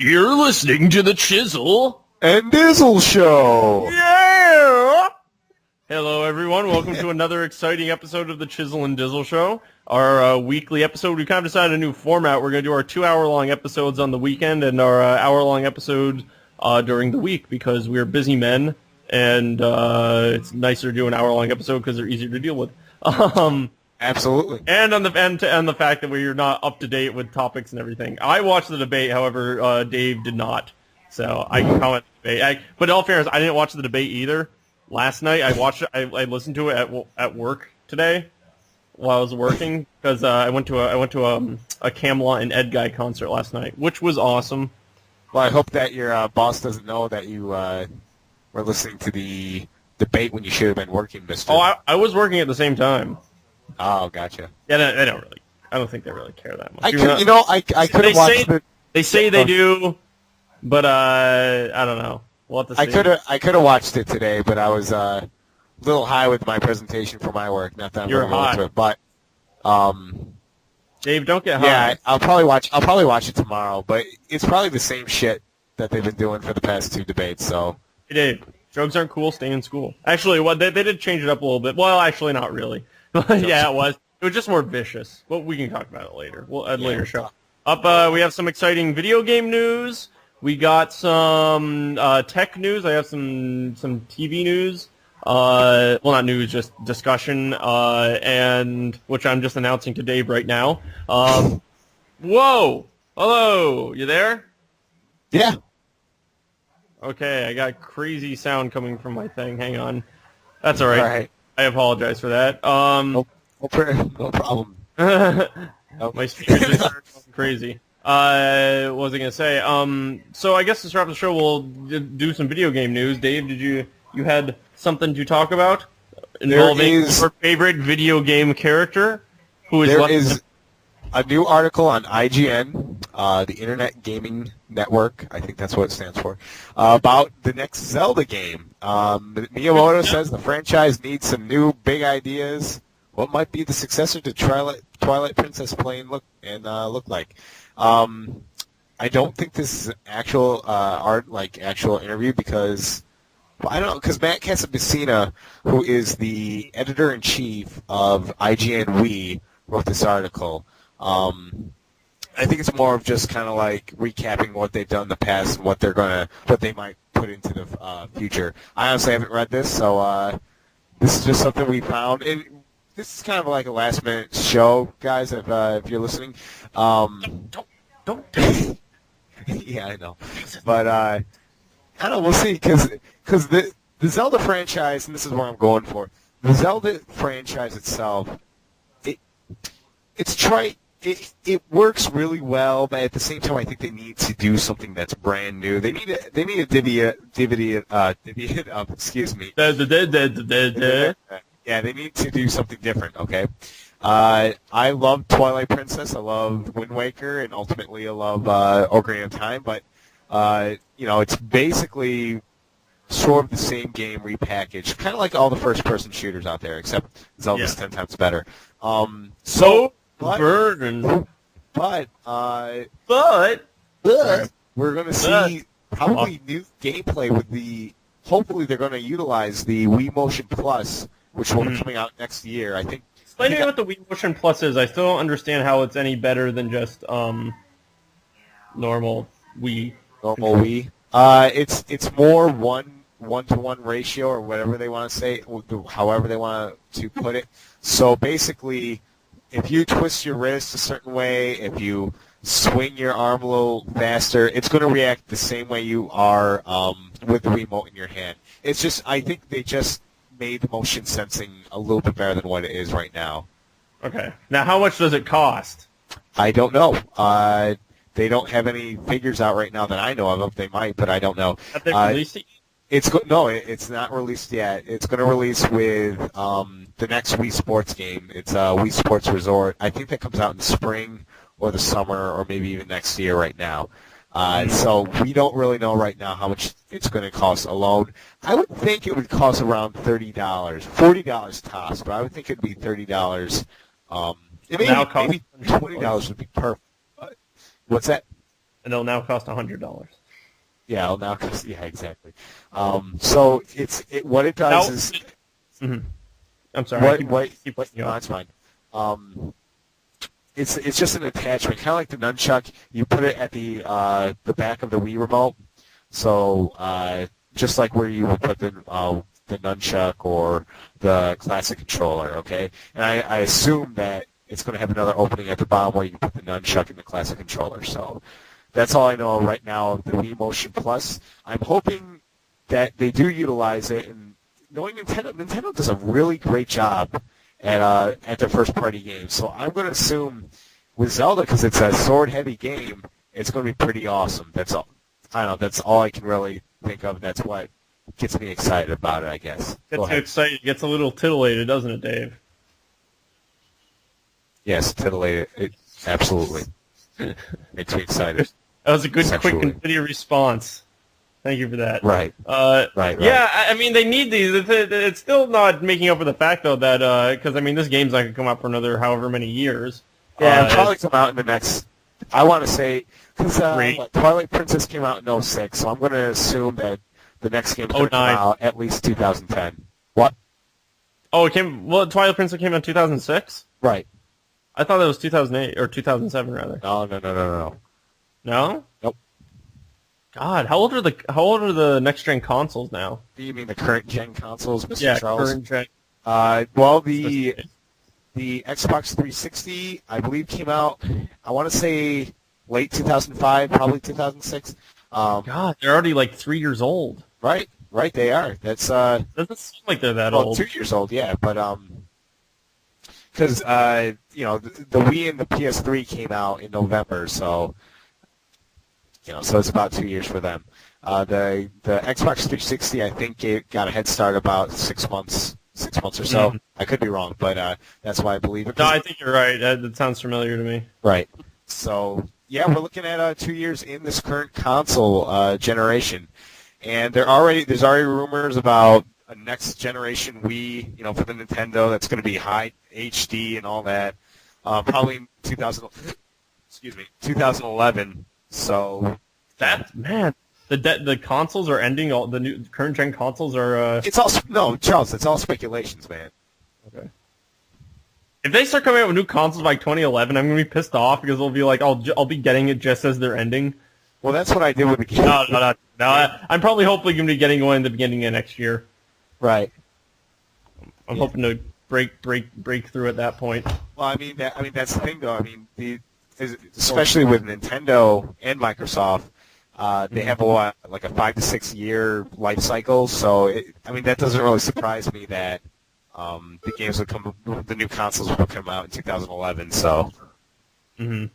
You're listening to the Chizzle and Dizzle Show. Yeah! Hello, everyone. Welcome to another exciting episode of the Chizzle and Dizzle Show. Our weekly episode. We kind of decided a new format. We're going to do our 2-hour-long episodes on the weekend and our hour-long episodes during the week because we're busy men, and it's nicer to do an hour-long episode because they're easier to deal with. Absolutely. And on the fact that we're not up to date with topics and everything. I watched the debate, however, Dave did not. So I can comment on the debate. But in all fairness, I didn't watch the debate either. Last night, I watched it. I listened to it at work today while I was working because I went to a Camelot and Ed Guy concert last night, which was awesome. Well, I hope that your boss doesn't know that you were listening to the debate when you should have been working, mister. Oh, I was working at the same time. Oh, gotcha. Yeah, they don't really. I don't think they really care that much. I could have watched it. They say they do, but I don't know. We'll have to see. I could have watched it today, but I was a little high with my presentation for my work. Not that I'm You're really high. into it, but Dave, don't get high. yeah, I'll probably watch it tomorrow. But it's probably the same shit that they've been doing for the past two debates. So Hey, Dave, drugs aren't cool. Stay in school. Actually, they did change it up a little bit. Well, actually, not really. Yeah, it was. It was just more vicious. Well, we can talk about it later. We'll add later show. We have some exciting video game news. We got some tech news. I have some TV news. Well, not news, just discussion, and which I'm just announcing to Dave right now. Whoa! Hello! You there? yeah. Okay, I got crazy sound coming from my thing. Hang on. That's all right. All right. I apologize for that. No problem. My speakers just started going crazy. What was I going to say? So I guess to start off the show, we'll do some video game news. Dave, you had something to talk about involving your favorite video game character? There is a new article on IGN, the Internet Gaming Network, I think that's what it stands for, about the next Zelda game. Miyamoto says the franchise needs some new big ideas. What might be the successor to Twilight Princess look like? I don't think this is an actual actual interview because I don't know, because Matt Casamassina, who is the editor-in-chief of IGN Wii, wrote this article. I think it's more of just kind of like recapping what they've done in the past and what they might put into the future. I honestly haven't read this, so this is just something we found. This is kind of like a last-minute show, guys. If you're listening, Don't. yeah, I know, but I don't know. We'll see because the Zelda franchise, and this is where I'm going for the Zelda franchise itself. It's trite. It works really well, but at the same time, I think they need to do something that's brand new. They need a divvy it up. Excuse me. Yeah, they need to do something different. Okay. I love Twilight Princess. I love Wind Waker, and ultimately I love Ocarina of Time. But it's basically sort of the same game repackaged, kind of like all the first-person shooters out there, except Zelda's 10 times better. But we're going to see probably new gameplay with hopefully they're going to utilize the Wii Motion Plus, which will be coming out next year. I think. Explain to me what the Wii Motion Plus is. I still don't understand how it's any better than just normal Wii. Normal Wii. It's more one-to-one ratio or whatever they want to say, however they want to put it. So basically, if you twist your wrist a certain way, if you swing your arm a little faster, it's going to react the same way you are with the remote in your hand. It's just, I think they just made the motion sensing a little bit better than what it is right now. Okay. Now, how much does it cost? I don't know. They don't have any figures out right now that I know of. They might, but I don't know. Have they released it? It's not released yet. It's going to release with the next Wii Sports game. It's Wii Sports Resort. I think that comes out in the spring or the summer or maybe even next year right now. So we don't really know right now how much it's going to cost alone. I would think it would cost around $30, $40 tops, but I would think it would be $30. Maybe $20 would be perfect. What's that? and they'll now cost $100. Yeah, well, now, yeah, exactly. So what it does is. Mm-hmm. I'm sorry. No, it's fine. It's just an attachment, kind of like the nunchuck. You put it at the back of the Wii remote. So just like where you would put the nunchuck or the classic controller, okay? And I assume that it's going to have another opening at the bottom where you can put the nunchuck and the classic controller. So that's all I know right now of the Wii Motion Plus. I'm hoping that they do utilize it. And knowing Nintendo does a really great job at their first-party games. So I'm going to assume with Zelda, because it's a sword-heavy game, it's going to be pretty awesome. That's all. I don't know. That's all I can really think of. That's what gets me excited about it, I guess. Gets you excited. Gets a little titillated, doesn't it, Dave? Yes, titillated. Absolutely. Makes me excited. That was a good, quick, and video response. Thank you for that. Right. Right. Yeah, I mean, they need these. It's still not making up for the fact, though, that because I mean, this game's not gonna come out for another however many years. Yeah, it'll probably come out in the next. I want to say because Twilight Princess came out in 2006, so I'm going to assume that the next game's going to come out at least 2010. What? Oh, it came. Well, Twilight Princess came out in 2006. Right. I thought that was 2008 or 2007 rather. No. No? Nope. God, how old are the next gen consoles now? Do you mean the current gen consoles, Mr. Yeah, Charles? current gen. Well, the Xbox 360, I believe, came out. I want to say late 2005, probably 2006. God, they're already like 3 years old. Right. They are. That's doesn't seem like they're that old. 2 years old, yeah, but because the Wii and the PS3 came out in November, so so it's about 2 years for them. The Xbox 360, I think, got a head start about 6 months or so. Mm-hmm. I could be wrong, but that's why I believe it. No, I think you're right. That sounds familiar to me. Right. So yeah, we're looking at 2 years in this current console generation, and there's already rumors about a next generation Wii, for the Nintendo that's going to be high HD and all that, probably 2011. So the consoles are ending. All the new current gen consoles are. It's all Charles. It's all speculations, man. Okay. If they start coming out with new consoles by 2011, I'm gonna be pissed off because they'll be like, I'll be getting it just as they're ending. Well, that's what I did with the game. No. I'm probably hopefully going to be getting one in the beginning of next year. Right. I'm hoping to break through at that point. Well, I mean that's the thing, though. I mean, especially with Nintendo and Microsoft, they have like a 5 to 6 year life cycle. So that doesn't really surprise me that the games the new consoles will come out in 2011. So. Mm-hmm.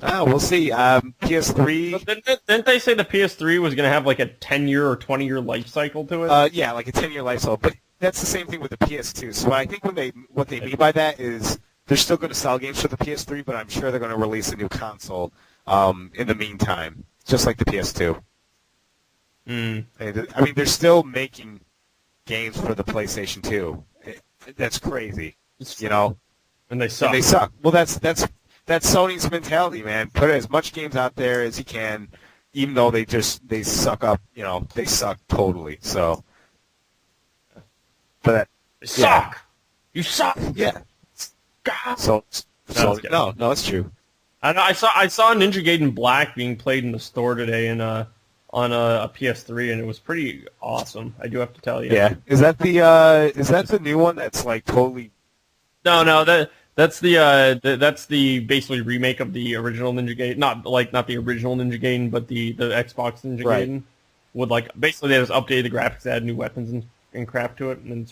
We'll see. PS3. Didn't they say the PS3 was going to have like a 10-year or 20-year life cycle to it? Yeah, like a 10-year life cycle. But that's the same thing with the PS2. So I think what they mean by that is they're still going to sell games for the PS3, but I'm sure they're going to release a new console in the meantime, just like the PS2. They're still making games for the PlayStation 2. That's crazy, And they suck. Well, that's Sony's mentality, man. Put as much games out there as you can, even though they suck up. They suck totally. So, but they suck. You suck. Yeah. God. So no, it's true. I saw Ninja Gaiden Black being played in the store today on a PS3, and it was pretty awesome. I do have to tell you. Yeah. Is that the new one that's like totally? No. That's the basically remake of the original Ninja Gaiden. Not the original Ninja Gaiden, but the Xbox Ninja Gaiden. With basically they just updated the graphics, add new weapons and crap to it, and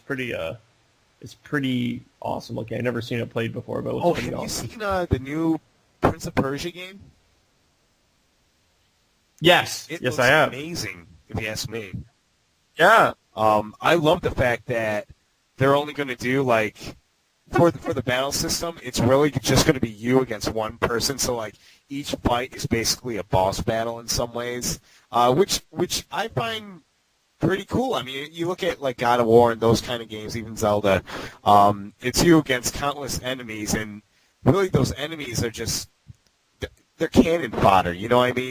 it's pretty awesome looking. I've never seen it played before, but it looks pretty awesome. Have you seen the new Prince of Persia game? Yes, I have. Amazing, if you ask me. Yeah. I love the fact that they're only going to do for the battle system, it's really just going to be you against one person. So each fight is basically a boss battle in some ways, which I find pretty cool. I mean, you look at God of War and those kind of games, even Zelda. It's you against countless enemies, and really those enemies are just they're cannon fodder. You know what I mean?